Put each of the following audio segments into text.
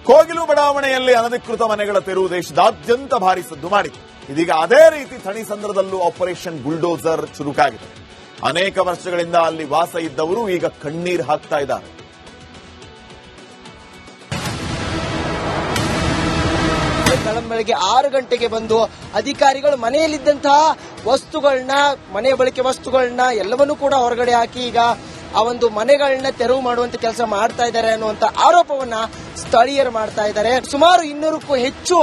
ಕೋಗಿಲು ಬಡಾವಣೆಯಲ್ಲಿ ಅನಧಿಕೃತ ಮನೆಗಳ ತೆರವು ದೇಶದಾದ್ಯಂತ ಭಾರಿ ಸದ್ದು ಮಾಡಿತು. ಇದೀಗ ಅದೇ ರೀತಿ ಥಣಿಸಂದ್ರದಲ್ಲೂ ಆಪರೇಷನ್ ಬುಲ್ಡೋಸರ್ ಚುರುಕಾಗಿದೆ. ಅನೇಕ ವರ್ಷಗಳಿಂದ ಅಲ್ಲಿ ವಾಸ ಇದ್ದವರು ಈಗ ಕಣ್ಣೀರು ಹಾಕ್ತಾ ಇದ್ದಾರೆ. ಬೆಳಗ್ಗೆ 6 ಗಂಟೆಗೆ ಬಂದು ಅಧಿಕಾರಿಗಳು ಮನೆಯಲ್ಲಿದ್ದಂತಹ ವಸ್ತುಗಳನ್ನ, ಮನೆ ಬಳಕೆ ವಸ್ತುಗಳನ್ನ ಎಲ್ಲವನ್ನೂ ಕೂಡ ಹೊರಗಡೆ ಹಾಕಿ ಈಗ ಆ ಒಂದು ಮನೆಗಳನ್ನ ತೆರವು ಮಾಡುವಂತ ಕೆಲಸ ಮಾಡ್ತಾ ಇದ್ದಾರೆ ಅನ್ನುವಂತ ಆರೋಪವನ್ನ ಸ್ಥಳೀಯರು ಮಾಡ್ತಾ ಇದ್ದಾರೆ. ಸುಮಾರು 200ಕ್ಕೂ ಹೆಚ್ಚು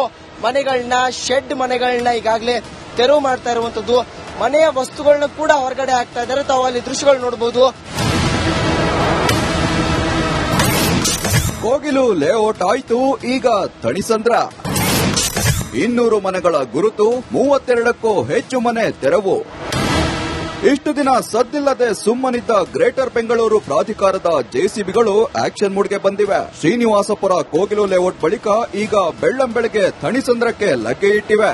ಮನೆಗಳನ್ನ, ಶೆಡ್ ಮನೆಗಳನ್ನ ಈಗಾಗಲೇ ತೆರವು ಮಾಡ್ತಾ ಇರುವಂತದ್ದು. ಮನೆಯ ವಸ್ತುಗಳನ್ನ ಕೂಡ ಹೊರಗಡೆ ಹಾಕ್ತಾ ಇದ್ದಾರೆ. ತಾವು ಅಲ್ಲಿ ದೃಶ್ಯಗಳು ನೋಡಬಹುದು. ಕೋಗಿಲು ಲೇಔಟ್ ಆಯ್ತು, ಈಗ ಥಣಿಸಂದ್ರ. 200 ಮನೆಗಳ ಗುರುತು, 32ಕ್ಕೂ ಹೆಚ್ಚು ಮನೆ ತೆರವು. ಇಷ್ಟು ದಿನ ಸದ್ದಿಲ್ಲದೆ ಸುಮ್ಮನಿದ್ದ ಗ್ರೇಟರ್ ಬೆಂಗಳೂರು ಪ್ರಾಧಿಕಾರದ ಜೆಸಿಬಿಗಳು ಆಕ್ಷನ್ ಮೂಡ್ಗೆ ಬಂದಿವೆ. ಶ್ರೀನಿವಾಸಪುರ ಕೋಗಿಲು ಲೇಔಟ್ ಬಳಿಕ ಈಗ ಬೆಳ್ಳಂಬೆಳಗ್ಗೆ ಥಣಿಸಂದ್ರಕ್ಕೆ ಲಗ್ಗೆ ಇಟ್ಟಿವೆ.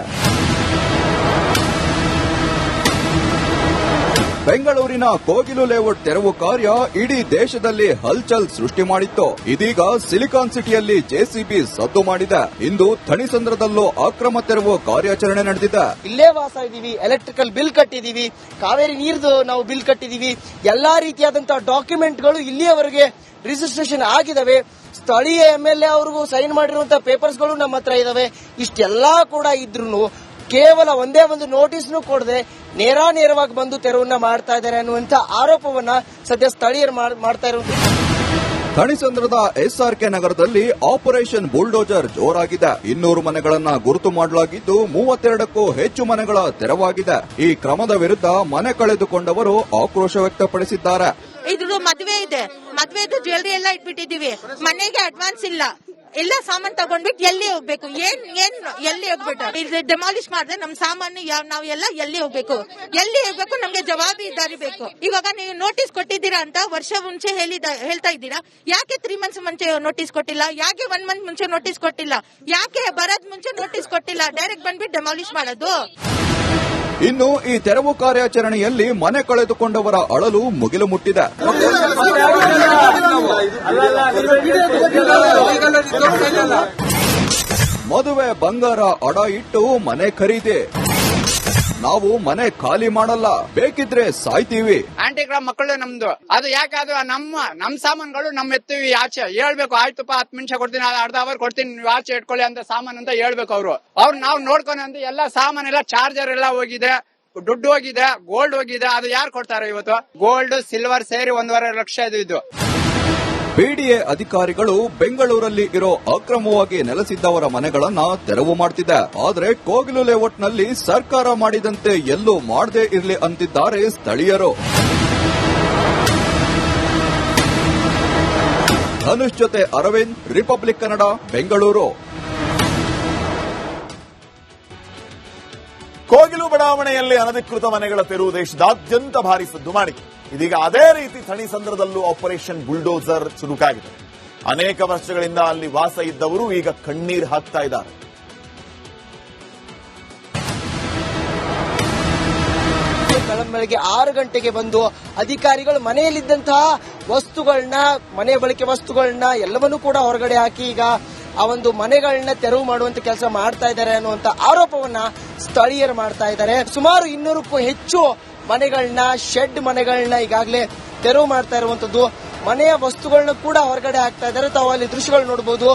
ಬೆಂಗಳೂರಿನ ಕೋಗಿಲು ಲೇಔಟ್ ತೆರವು ಕಾರ್ಯ ಇಡೀ ದೇಶದಲ್ಲಿ ಹಲ್ಚಲ್ ಸೃಷ್ಟಿ ಮಾಡಿತ್ತು. ಇದೀಗ ಸಿಲಿಕಾನ್ ಸಿಟಿಯಲ್ಲಿ ಜೆಸಿಬಿ ಸದ್ದು ಮಾಡಿದೆ. ಇಂದು ಥಣಿಸಂದ್ರದಲ್ಲೂ ಅಕ್ರಮ ತೆರವು ಕಾರ್ಯಾಚರಣೆ ನಡೆದಿದೆ. ಇಲ್ಲೇ ವಾಸ ಇದೀವಿ, ಎಲೆಕ್ಟ್ರಿಕಲ್ ಬಿಲ್ ಕಟ್ಟಿದೀವಿ, ಕಾವೇರಿ ನೀರ್ದು ನಾವು ಬಿಲ್ ಕಟ್ಟಿದೀವಿ, ಎಲ್ಲಾ ರೀತಿಯಾದಂತಹ ಡಾಕ್ಯುಮೆಂಟ್ಗಳು ಇಲ್ಲಿಯವರೆಗೆ ರಿಜಿಸ್ಟ್ರೇಷನ್ ಆಗಿದಾವೆ. ಸ್ಥಳೀಯ MLA ಅವ್ರಿಗೂ ಸೈನ್ ಮಾಡಿರುವಂತಹ ಪೇಪರ್ಸ್ಗಳು ನಮ್ಮ ಹತ್ರ ಇದಾವೆ. ಇಷ್ಟೆಲ್ಲಾ ಕೂಡ ಇದ್ರು ಕೇವಲ ಒಂದೇ ಒಂದು ನೋಟಿಸ್ನು ಕೊಡದೆ ನೇರವಾಗಿ ಬಂದು ತೆರವನ್ನ ಮಾಡ್ತಾ ಇದ್ದಾರೆ ಅನ್ನುವಂತ ಆರೋಪವನ್ನ ಸದ್ಯ ಸ್ಥಳೀಯರು ಮಾಡ್ತಾ ಇರುವುದು. ಥಣಿಸಂದ್ರದ SRK ನಗರದಲ್ಲಿ ಆಪರೇಷನ್ ಬುಲ್ಡೋಜರ್ ಜೋರಾಗಿದೆ. 200 ಮನೆಗಳನ್ನ ಗುರುತು ಮಾಡಲಾಗಿದ್ದು 32ಕ್ಕೂ ಹೆಚ್ಚು ಮನೆಗಳ ತೆರವಾಗಿದೆ. ಈ ಕ್ರಮದ ವಿರುದ್ಧ ಮನೆ ಕಳೆದುಕೊಂಡವರು ಆಕ್ರೋಶ ವ್ಯಕ್ತಪಡಿಸಿದ್ದಾರೆ. ಇದ್ರ ಮದ್ವೆ ಇದೆ, ಮದ್ವೆದು ಜ್ಯುವೆಲ್ರಿ ಎಲ್ಲ ಇಟ್ಬಿಟ್ಟಿದೀವಿ, ಮನೆಗೆ ಅಡ್ವಾನ್ಸ್ ಇಲ್ಲ, ಎಲ್ಲ ಸಾಮಾನ್ ತಗೊಂಡ್ಬಿಟ್ಟು ಎಲ್ಲಿ ಹೋಗ್ಬೇಕು, ಎಲ್ಲಿ ಹೋಗ್ಬಿಟ್ಟು ಡೆಮಾಲಿಷ್ ಮಾಡಿದ್ರೆ ನಮ್ ಸಾಮಾನು ನಾವ್ ಎಲ್ಲ ಎಲ್ಲಿ ಹೋಗ್ಬೇಕು, ನಮ್ಗೆ ಜವಾಬ್ದಾರಿ ಬೇಕು. ಇವಾಗ ನೀವು ನೋಟಿಸ್ ಕೊಟ್ಟಿದ್ದೀರಾ ಅಂತ ವರ್ಷ ಮುಂಚೆ ಹೇಳ್ತಾ ಇದ್ದೀರಾ, ಯಾಕೆ 3 months ಮುಂಚೆ ನೋಟಿಸ್ ಕೊಟ್ಟಿಲ್ಲ, ಯಾಕೆ 1 month ಮುಂಚೆ ನೋಟಿಸ್ ಕೊಟ್ಟಿಲ್ಲ, ಯಾಕೆ ಬರೋದ್ ಮುಂಚೆ ನೋಟಿಸ್ ಕೊಟ್ಟಿಲ್ಲ, ಡೈರೆಕ್ಟ್ ಬಂದ್ಬಿಟ್ಟು ಡೆಮಾಲಿಷ್ ಮಾಡೋದು. ಇನ್ನು ಈ ತೆರವು ಕಾರ್ಯಾಚರಣೆಯಲ್ಲಿ ಮನೆ ಕಳೆದುಕೊಂಡವರ ಅಳಲು ಮುಗಿಲು ಮುಟ್ಟಿದೆ. ಮದುವೆ ಬಂಗಾರ ಅಡ ಇಟ್ಟು ಮನೆ ಖರೀದಿ. ನಾವು ಮನೆ ಖಾಲಿ ಮಾಡಲ್ಲ, ಬೇಕಿದ್ರೆ ಸಾಯ್ತೀವಿ. ಆಂಟಿಗಳ ಮಕ್ಕಳು ನಮ್ದು, ಅದು ಯಾಕಾದ್ರು ನಮ್ ಸಾಮಾನುಗಳು ನಮ್ ಎತ್ತೀವಿ ಆಚೆ ಹೇಳ್ಬೇಕು. ಆಯ್ತಪ್ಪ 10 ನಿಮಿಷ ಕೊಡ್ತೀನಿ, ಅರ್ಧ ಅವರ್ ಕೊಡ್ತೀನಿ, ನೀವು ಆಚೆ ಇಟ್ಕೊಳ್ಳಿ ಅಂತ ಸಾಮಾನು ಅಂತ ಹೇಳ್ಬೇಕು. ಅವ್ರು ನಾವು ನೋಡ್ಕೊಂಡು ಅಂತ ಎಲ್ಲ ಸಾಮಾನೆಲ್ಲ ಚಾರ್ಜರ್ ಎಲ್ಲ ಹೋಗಿದೆ, ದುಡ್ಡು ಹೋಗಿದೆ, ಗೋಲ್ಡ್ ಹೋಗಿದೆ. ಅದು ಯಾರು ಕೊಡ್ತಾರೆ ಇವತ್ತು? ಗೋಲ್ಡ್ ಸಿಲ್ವರ್ ಸೇರಿ 1.5 ಲಕ್ಷ ಇದು. ಬಿಡಿಎ ಅಧಿಕಾರಿಗಳು ಬೆಂಗಳೂರಲ್ಲಿ ಇರೋ ಅಕ್ರಮವಾಗಿ ನೆಲೆಸಿದ್ದವರ ಮನೆಗಳನ್ನ ತೆರವು ಮಾಡ್ತಿದೆ. ಆದ್ರೆ ಕೋಗಿಲು ಲೇಔಟ್ನಲ್ಲಿ ಸರ್ಕಾರ ಮಾಡಿದಂತೆ ಎಲ್ಲೂ ಮಾಡದೇ ಇರಲಿ ಅಂತಿದ್ದಾರೆ ಸ್ಥಳೀಯರು. ಧನುಷ್ ಜೊತೆ ಅರವಿಂದ್, ರಿಪಬ್ಲಿಕ್ ಕನ್ನಡ, ಬೆಂಗಳೂರು. ಕೋಗಿಲು ಬಡಾವಣೆಯಲ್ಲಿ ಅನಧಿಕೃತ ಮನೆಗಳ ತೆರವು ದೇಶದಾದ್ಯಂತ ಭಾರಿ ಸದ್ದು ಮಾಡಿತು. ಇದೀಗ ಅದೇ ರೀತಿ ಥಣಿಸಂದ್ರದಲ್ಲೂ ಆಪರೇಷನ್ ಬುಲ್ಡೋಸರ್ ಚುರುಕಾಗಿದೆ. ಅನೇಕ ವರ್ಷಗಳಿಂದ ಅಲ್ಲಿ ವಾಸ ಇದ್ದವರು ಈಗ ಕಣ್ಣೀರು ಹಾಕ್ತಾ ಇದ್ದಾರೆ. ಬೆಳಗ್ಗೆ 6 ಗಂಟೆಗೆ ಬಂದು ಅಧಿಕಾರಿಗಳು ಮನೆಯಲ್ಲಿದ್ದಂತಹ ವಸ್ತುಗಳನ್ನ, ಮನೆ ಬಳಕೆ ವಸ್ತುಗಳನ್ನ ಎಲ್ಲವನ್ನೂ ಕೂಡ ಹೊರಗಡೆ ಹಾಕಿ ಈಗ ಆ ಒಂದು ಮನೆಗಳನ್ನ ತೆರವು ಮಾಡುವಂತ ಕೆಲಸ ಮಾಡ್ತಾ ಇದ್ದಾರೆ ಅನ್ನುವಂತ ಆರೋಪವನ್ನ ಸ್ಥಳೀಯರು ಮಾಡ್ತಾ ಇದ್ದಾರೆ. ಸುಮಾರು 200ಕ್ಕೂ ಹೆಚ್ಚು ಮನೆಗಳನ್ನ, ಶೆಡ್ ಮನೆಗಳನ್ನ ಈಗಾಗಲೇ ತೆರವು ಮಾಡ್ತಾ ಇರುವಂತದ್ದು. ಮನೆಯ ವಸ್ತುಗಳನ್ನ ಕೂಡ ಹೊರಗಡೆ ಹಾಕ್ತಾ ಇದ್ದಾರೆ. ತಾವು ಅಲ್ಲಿ ದೃಶ್ಯಗಳು ನೋಡಬಹುದು.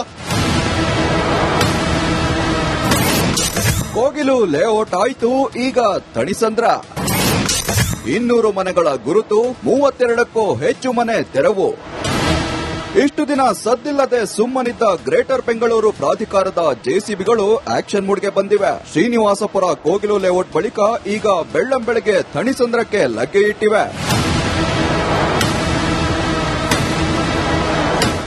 ಕೋಗಿಲು ಲೇಔಟ್ ಆಯ್ತು, ಈಗ ಥಣಿಸಂದ್ರ. 200 ಮನೆಗಳ ಗುರುತು, 32ಕ್ಕೂ ಹೆಚ್ಚು ಮನೆ ತೆರವು. ಇಷ್ಟು ದಿನ ಸದ್ದಿಲ್ಲದೆ ಸುಮ್ಮನಿದ್ದ ಗ್ರೇಟರ್ ಬೆಂಗಳೂರು ಪ್ರಾಧಿಕಾರದ ಜೆಸಿಬಿಗಳು ಆಕ್ಷನ್ ಮೂಡ್ಗೆ ಬಂದಿವೆ. ಶ್ರೀನಿವಾಸಪುರ ಕೋಗಿಲು ಲೇಔಟ್ ಬಳಿಕ ಈಗ ಬೆಳ್ಳಂಬೆಳಗ್ಗೆ ಥಣಿಸಂದ್ರಕ್ಕೆ ಲಗ್ಗೆ ಇಟ್ಟಿವೆ.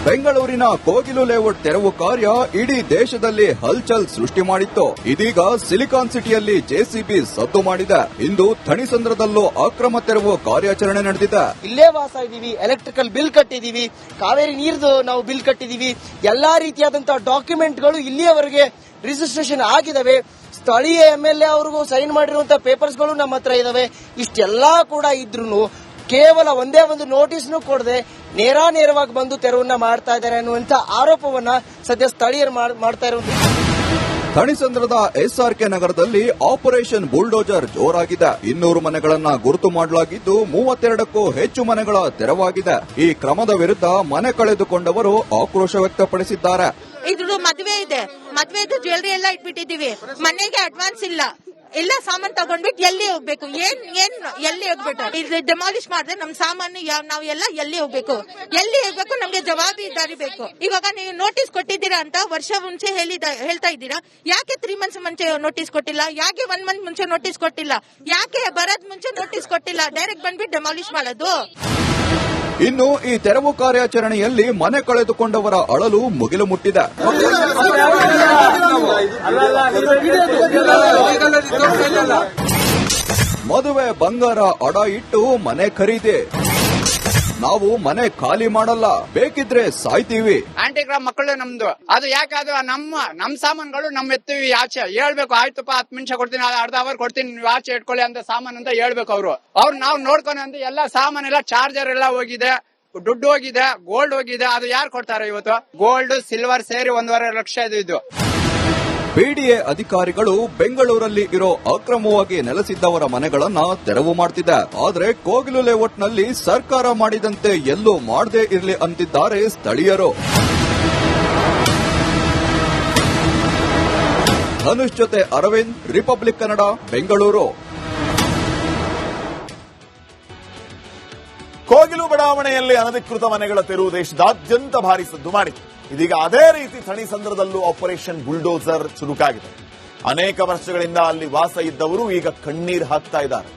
ಬೆಂಗಳೂರಿನ ಕೋಗಿಲು ಲೇಔಟ್ ತೆರವು ಕಾರ್ಯ ಇಡೀ ದೇಶದಲ್ಲಿ ಹಲ್ಚಲ್ ಸೃಷ್ಟಿ ಮಾಡಿತ್ತು. ಇದೀಗ ಸಿಲಿಕಾನ್ ಸಿಟಿಯಲ್ಲಿ ಜೆಸಿಬಿ ಸದ್ದು ಮಾಡಿದೆ. ಇಂದು ಥಣಿಸಂದ್ರದಲ್ಲೂ ಅಕ್ರಮ ತೆರವು ಕಾರ್ಯಾಚರಣೆ ನಡೆದಿದೆ. ಇಲ್ಲೇ ವಾಸ ಇದೀವಿ, ಎಲೆಕ್ಟ್ರಿಕಲ್ ಬಿಲ್ ಕಟ್ಟಿದೀವಿ, ಕಾವೇರಿ ನೀರ್ದು ನಾವು ಬಿಲ್ ಕಟ್ಟಿದೀವಿ, ಎಲ್ಲಾ ರೀತಿಯಾದಂತಹ ಡಾಕ್ಯುಮೆಂಟ್ಗಳು ಇಲ್ಲಿಯವರೆಗೆ ರಿಜಿಸ್ಟ್ರೇಷನ್ ಆಗಿದಾವೆ. ಸ್ಥಳೀಯ MLA ಅವ್ರಿಗೂ ಸೈನ್ ಮಾಡಿರುವಂತಹ ಪೇಪರ್ಸ್ಗಳು ನಮ್ಮ ಹತ್ರ ಇದಾವೆ. ಇಷ್ಟೆಲ್ಲಾ ಕೂಡ ಇದ್ರು ಕೇವಲ ಒಂದೇ ಒಂದು ನೋಟಿಸ್ನು ಕೊಡದೆ ನೇರವಾಗಿ ಬಂದು ತೆರವನ್ನ ಮಾಡ್ತಾ ಇದ್ದಾರೆ ಅನ್ನುವಂತ ಆರೋಪವನ್ನ ಸದ್ಯ ಸ್ಥಳೀಯರು ಮಾಡ್ತಾ ಇರುವಂತ. ಥಣಿಸಂದ್ರದ ಎಸ್ಆರ್ಕೆ ನಗರದಲ್ಲಿ ಆಪರೇಷನ್ ಬುಲ್ಡೋಜರ್ ಜೋರಾಗಿದೆ. 200 ಮನೆಗಳನ್ನ ಗುರುತು ಮಾಡಲಾಗಿದ್ದು 32ಕ್ಕೂ ಹೆಚ್ಚು ಮನೆಗಳ ತೆರವಾಗಿದೆ. ಈ ಕ್ರಮದ ವಿರುದ್ಧ ಮನೆ ಕಳೆದುಕೊಂಡವರು ಆಕ್ರೋಶ ವ್ಯಕ್ತಪಡಿಸಿದ್ದಾರೆ. ಇದ್ರ ಮದ್ವೆದು ಜ್ಯುವೆಲ್ರಿ ಎಲ್ಲ ಇಟ್ಬಿಟ್ಟಿದೀವಿ, ಮನೆಗೆ ಅಡ್ವಾನ್ಸ್ ಇಲ್ಲ, ಎಲ್ಲ ಸಾಮಾನ್ ತಗೊಂಡ್ಬಿಟ್ಟು ಎಲ್ಲಿ ಹೋಗ್ಬೇಕು, ಎಲ್ಲಿ ಹೋಗ್ಬೇಕು, ಇದು ಡೆಮಾಲಿಷ್ ಮಾಡಿದ್ರೆ ನಮ್ ಸಾಮಾನು ನಾವ್ ಎಲ್ಲ ಎಲ್ಲಿ ಹೋಗ್ಬೇಕು ನಮ್ಗೆ ಜವಾಬ್ದಾರಿ ಬೇಕು. ಇವಾಗ ನೀವು ನೋಟಿಸ್ ಕೊಟ್ಟಿದ್ದೀರಾ ಅಂತ ವರ್ಷ ಮುಂಚೆ ಹೇಳ್ತಾ ಇದ್ದೀರಾ, ಯಾಕೆ 3 months ಮುಂಚೆ ನೋಟಿಸ್ ಕೊಟ್ಟಿಲ್ಲ, ಯಾಕೆ 1 month ಮುಂಚೆ ನೋಟಿಸ್ ಕೊಟ್ಟಿಲ್ಲ, ಯಾಕೆ ಬರೋದ್ ಮುಂಚೆ ನೋಟಿಸ್ ಕೊಟ್ಟಿಲ್ಲ, ಡೈರೆಕ್ಟ್ ಬಂದ್ಬಿಟ್ಟು ಡೆಮಾಲಿಷ್ ಮಾಡೋದು. ಇನ್ನು ಈ ತೆರವು ಕಾರ್ಯಾಚರಣೆಯಲ್ಲಿ ಮನೆ ಕಳೆದುಕೊಂಡವರ ಅಳಲು ಮುಗಿಲು ಮುಟ್ಟಿದೆ. ಮದುವೆ ಬಂಗಾರ ಅಡ ಇಟ್ಟು ಮನೆ ಖರೀದಿ, ನಾವು ಮನೆ ಖಾಲಿ ಮಾಡಲ್ಲ, ಬೇಕಿದ್ರೆ ಸಾಯ್ತೀವಿ. ಆಂಟಿಗ್ರಾಮ್ ಮಕ್ಕಳು ನಮ್ದು, ಅದು ಯಾಕಾದ್ರು ನಮ್ ಸಾಮಾನುಗಳು ನಮ್ ಎತ್ತೀವಿ ಆಚೆ ಹೇಳ್ಬೇಕು. ಆಯ್ತಪ್ಪ 10 ನಿಮಿಷ ಕೊಡ್ತೀನಿ, ಅರ್ಧ ಅವರ್ ಕೊಡ್ತೀನಿ, ನೀವು ಆಚೆ ಇಟ್ಕೊಳ್ಳಿ ಅಂತ ಸಾಮಾನು ಅಂತ ಹೇಳ್ಬೇಕು. ಅವ್ರು ನಾವು ನೋಡ್ಕೊಂಡು ಅಂತ ಎಲ್ಲ ಸಾಮಾನೆಲ್ಲ ಚಾರ್ಜರ್ ಎಲ್ಲ ಹೋಗಿದೆ, ದುಡ್ಡು ಹೋಗಿದೆ, ಗೋಲ್ಡ್ ಹೋಗಿದೆ. ಅದು ಯಾರು ಕೊಡ್ತಾರೆ ಇವತ್ತು? ಗೋಲ್ಡ್ ಸಿಲ್ವರ್ ಸೇರಿ 1.5 ಲಕ್ಷ ಇದು. ಬಿಡಿಎ ಅಧಿಕಾರಿಗಳು ಬೆಂಗಳೂರಲ್ಲಿ ಇರೋ ಅಕ್ರಮವಾಗಿ ನೆಲೆಸಿದ್ದವರ ಮನೆಗಳನ್ನ ತೆರವು ಮಾಡ್ತಿದೆ. ಆದ್ರೆ ಕೋಗಿಲು ಲೇಔಟ್ನಲ್ಲಿ ಸರ್ಕಾರ ಮಾಡಿದಂತೆ ಎಲ್ಲೂ ಮಾಡದೇ ಇರಲಿ ಅಂತಿದ್ದಾರೆ ಸ್ಥಳೀಯರು. ಧನುಷ್ ಜೊತೆ ಅರವಿಂದ್, ರಿಪಬ್ಲಿಕ್ ಕನ್ನಡ, ಬೆಂಗಳೂರು. ಕೋಗಿಲು ಬಡಾವಣೆಯಲ್ಲಿ ಅನಧಿಕೃತ ಮನೆಗಳ ತೆರವು ದೇಶದಾದ್ಯಂತ ಭಾರಿ ಸದ್ದು ಮಾಡಿತು. ಇದೀಗ ಅದೇ ರೀತಿ ಥಣಿಸಂದ್ರದಲ್ಲೂ ಆಪರೇಷನ್ ಬುಲ್ಡೋಸರ್ ಚುರುಕಾಗಿದೆ. ಅನೇಕ ವರ್ಷಗಳಿಂದ ಅಲ್ಲಿ ವಾಸ ಇದ್ದವರು ಈಗ ಕಣ್ಣೀರು ಹಾಕ್ತಾ ಇದ್ದಾರೆ.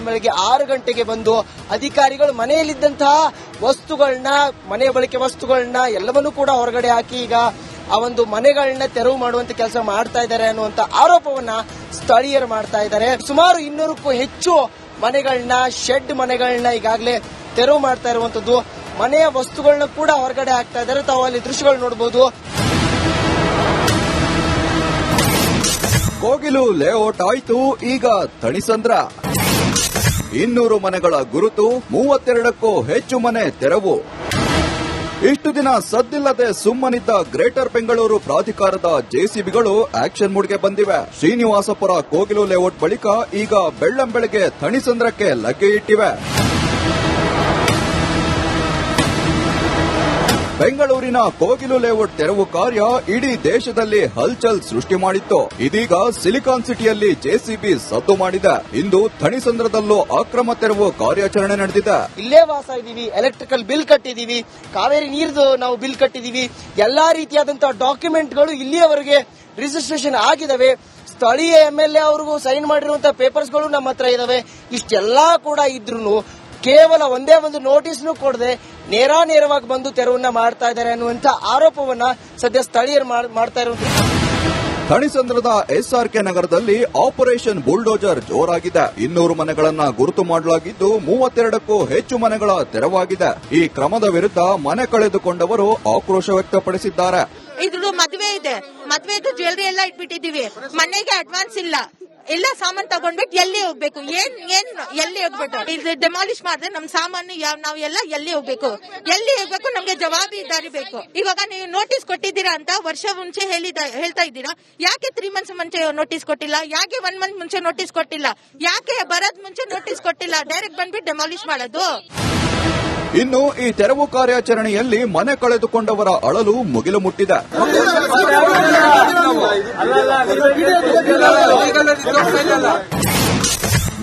ಬೆಳಗ್ಗೆ 6 ಗಂಟೆಗೆ ಬಂದು ಅಧಿಕಾರಿಗಳು ಮನೆಯಲ್ಲಿದ್ದಂತಹ ವಸ್ತುಗಳನ್ನ, ಮನೆ ಬಳಕೆ ವಸ್ತುಗಳನ್ನ ಎಲ್ಲವನ್ನೂ ಕೂಡ ಹೊರಗಡೆ ಹಾಕಿ ಈಗ ಆ ಒಂದು ಮನೆಗಳನ್ನ ತೆರವು ಮಾಡುವಂತ ಕೆಲಸ ಮಾಡ್ತಾ ಇದ್ದಾರೆ ಅನ್ನುವಂತ ಆರೋಪವನ್ನ ಸ್ಥಳೀಯರು ಮಾಡ್ತಾ ಇದ್ದಾರೆ. ಸುಮಾರು 200ಕ್ಕೂ ಹೆಚ್ಚು ಮನೆಗಳನ್ನ, ಶೆಡ್ ಮನೆಗಳನ್ನ ಈಗಾಗಲೇ ತೆರವು ಮಾಡ್ತಾ ಇರುವಂತದ್ದು. ಮನೆಯ ವಸ್ತುಗಳನ್ನ ಕೂಡ ಹೊರಗಡೆ ಹಾಕ್ತಾ ಇದ್ದಾರೆ. ತಾವು ಅಲ್ಲಿ ದೃಶ್ಯಗಳು ನೋಡಬಹುದು. ಕೋಗಿಲು ಲೇಔಟ್ ಆಯ್ತು, ಈಗ ಥಣಿಸಂದ್ರ. 200 ಮನೆಗಳ ಗುರುತು, 32ಕ್ಕೂ ಹೆಚ್ಚು ಮನೆ ತೆರವು. ಇಷ್ಟು ದಿನ ಸದ್ದಿಲ್ಲದೆ ಸುಮ್ಮನಿದ್ದ ಗ್ರೇಟರ್ ಬೆಂಗಳೂರು ಪ್ರಾಧಿಕಾರದ ಜೆಸಿಬಿಗಳು ಆಕ್ಷನ್ ಮೂಡ್ಗೆ ಬಂದಿವೆ. ಶ್ರೀನಿವಾಸಪುರ ಕೋಗಿಲು ಲೇಔಟ್ ಬಳಿಕ ಈಗ ಬೆಳ್ಳಂಬೆಳಗ್ಗೆ ಥಣಿಸಂದ್ರಕ್ಕೆ ಲಗ್ಗೆ ಇಟ್ಟಿವೆ. ಬೆಂಗಳೂರಿನ ಕೋಗಿಲು ಲೇಔಟ್ ತೆರವು ಕಾರ್ಯ ಇಡೀ ದೇಶದಲ್ಲಿ ಹಲ್ಚಲ್ ಸೃಷ್ಟಿ ಮಾಡಿತ್ತು. ಇದೀಗ ಸಿಲಿಕಾನ್ ಸಿಟಿಯಲ್ಲಿ ಜೆಸಿಬಿ ಸದ್ದು ಮಾಡಿದೆ. ಇಂದು ಥಣಿಸಂದ್ರದಲ್ಲೂ ಅಕ್ರಮ ತೆರವು ಕಾರ್ಯಾಚರಣೆ ನಡೆದಿದೆ. ಇಲ್ಲೇ ವಾಸ ಇದೀವಿ, ಎಲೆಕ್ಟ್ರಿಕಲ್ ಬಿಲ್ ಕಟ್ಟಿದೀವಿ, ಕಾವೇರಿ ನೀರ್ದು ನಾವು ಬಿಲ್ ಕಟ್ಟಿದೀವಿ, ಎಲ್ಲಾ ರೀತಿಯಾದಂತಹ ಡಾಕ್ಯುಮೆಂಟ್ಗಳು ಇಲ್ಲಿಯವರೆಗೆ ರಿಜಿಸ್ಟ್ರೇಷನ್ ಆಗಿದಾವೆ. ಸ್ಥಳೀಯ MLA ಅವ್ರಿಗೂ ಸೈನ್ ಮಾಡಿರುವಂತಹ ಪೇಪರ್ಸ್ಗಳು ನಮ್ಮ ಹತ್ರ ಇದಾವೆ. ಇಷ್ಟೆಲ್ಲಾ ಕೂಡ ಇದ್ರೂ ಕೇವಲ ಒಂದೇ ಒಂದು ನೋಟಿಸ್ನು ಕೊಡದೆ ನೇರವಾಗಿ ಬಂದು ತೆರವನ್ನ ಮಾಡ್ತಾ ಇದ್ದಾರೆ ಅನ್ನುವಂತ ಆರೋಪವನ್ನ ಸದ್ಯ ಸ್ಥಳೀಯರು ಮಾಡ್ತಾ ಇರುವಂತ. ಥಣಿಸಂದ್ರದ ಎಸ್ಆರ್ಕೆ ನಗರದಲ್ಲಿ ಆಪರೇಷನ್ ಬುಲ್ಡೋಜರ್ ಜೋರಾಗಿದೆ. 200 ಮನೆಗಳನ್ನ ಗುರುತು ಮಾಡಲಾಗಿದ್ದು 32ಕ್ಕೂ ಹೆಚ್ಚು ಮನೆಗಳ ತೆರವಾಗಿದೆ. ಈ ಕ್ರಮದ ವಿರುದ್ಧ ಮನೆ ಕಳೆದುಕೊಂಡವರು ಆಕ್ರೋಶ ವ್ಯಕ್ತಪಡಿಸಿದ್ದಾರೆ. ಇದ್ರ ಮದ್ವೆದು ಜ್ಯುವೆಲ್ರಿ ಎಲ್ಲ ಇಟ್ಬಿಟ್ಟಿದೀವಿ, ಮನೆಗೆ ಅಡ್ವಾನ್ಸ್ ಇಲ್ಲ, ಎಲ್ಲ ಸಾಮಾನ್ ತಗೊಂಡ್ಬಿಟ್ಟು ಎಲ್ಲಿ ಹೋಗ್ಬೇಕು, ಎಲ್ಲಿ ಹೋಗ್ಬೇಕು, ಇದು ಡೆಮಾಲಿಷ್ ಮಾಡಿದ್ರೆ ನಮ್ ಸಾಮಾನು ನಾವ್ ಎಲ್ಲ ಎಲ್ಲಿ ಹೋಗ್ಬೇಕು ನಮ್ಗೆ ಜವಾಬ್ದಾರಿ ಬೇಕು. ಇವಾಗ ನೀವು ನೋಟಿಸ್ ಕೊಟ್ಟಿದ್ದೀರಾ ಅಂತ ವರ್ಷ ಮುಂಚೆ ಹೇಳ್ತಾ ಇದ್ದೀರಾ, ಯಾಕೆ 3 months ಮುಂಚೆ ನೋಟಿಸ್ ಕೊಟ್ಟಿಲ್ಲ, ಯಾಕೆ 1 month ಮುಂಚೆ ನೋಟಿಸ್ ಕೊಟ್ಟಿಲ್ಲ, ಯಾಕೆ ಬರೋದ್ ಮುಂಚೆ ನೋಟಿಸ್ ಕೊಟ್ಟಿಲ್ಲ, ಡೈರೆಕ್ಟ್ ಬಂದ್ಬಿಟ್ಟು ಡೆಮಾಲಿಷ್ ಮಾಡೋದು. ಇನ್ನು ಈ ತೆರವು ಕಾರ್ಯಾಚರಣೆಯಲ್ಲಿ ಮನೆ ಕಳೆದುಕೊಂಡವರ ಅಳಲು ಮುಗಿಲು ಮುಟ್ಟಿದೆ.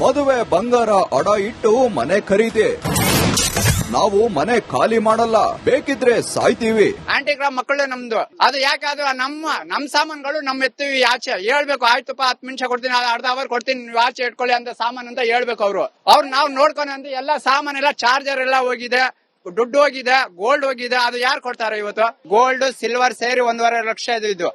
ಮದುವೆ ಬಂಗಾರ ಅಡ ಇಟ್ಟು ಮನೆ ಖರೀದಿ, ನಾವು ಮನೆ ಖಾಲಿ ಮಾಡಲ್ಲ, ಬೇಕಿದ್ರೆ ಸಾಯ್ತೀವಿ. ಆಂಟಿಗ್ರಾಮ್ ಮಕ್ಕಳು ನಮ್ದು, ಅದು ಯಾಕಾದ್ರು ನಮ್ ಸಾಮಾನುಗಳು ನಮ್ ಎತ್ತೀವಿ ಆಚೆ ಹೇಳ್ಬೇಕು. ಆಯ್ತಪ್ಪ 10 ನಿಮಿಷ ಕೊಡ್ತೀನಿ, ಅರ್ಧ ಅವರ್ ಕೊಡ್ತೀನಿ, ನೀವು ಆಚೆ ಇಟ್ಕೊಳ್ಳಿ ಅಂತ ಸಾಮಾನು ಅಂತ ಹೇಳ್ಬೇಕು. ಅವ್ರು ನಾವು ನೋಡ್ಕೊಂಡು ಅಂತ ಎಲ್ಲ ಸಾಮಾನೆಲ್ಲ ಚಾರ್ಜರ್ ಎಲ್ಲ ಹೋಗಿದೆ, ದುಡ್ಡು ಹೋಗಿದೆ, ಗೋಲ್ಡ್ ಹೋಗಿದೆ. ಅದು ಯಾರು ಕೊಡ್ತಾರೆ ಇವತ್ತು? ಗೋಲ್ಡ್ ಸಿಲ್ವರ್ ಸೇರಿ 1.5 ಲಕ್ಷ ಇದು.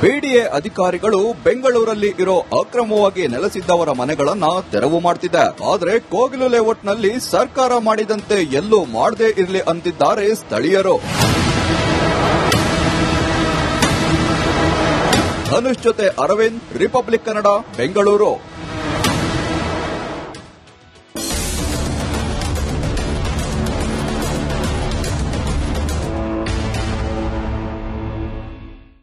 ಬಿಡಿಎ ಅಧಿಕಾರಿಗಳು ಬೆಂಗಳೂರಲ್ಲಿ ಇರೋ ಅಕ್ರಮವಾಗಿ ನೆಲೆಸಿದ್ದವರ ಮನೆಗಳನ್ನ ತೆರವು ಮಾಡ್ತಿದೆ. ಆದ್ರೆ ಕೋಗಿಲು ಲೇಔಟ್ನಲ್ಲಿ ಸರ್ಕಾರ ಮಾಡಿದಂತೆ ಎಲ್ಲೂ ಮಾಡದೇ ಇರಲಿ ಅಂತಿದ್ದಾರೆ ಸ್ಥಳೀಯರು. ಧನುಷ್ ಜೊತೆ ಅರವಿಂದ್, ರಿಪಬ್ಲಿಕ್ ಕನ್ನಡ, ಬೆಂಗಳೂರು.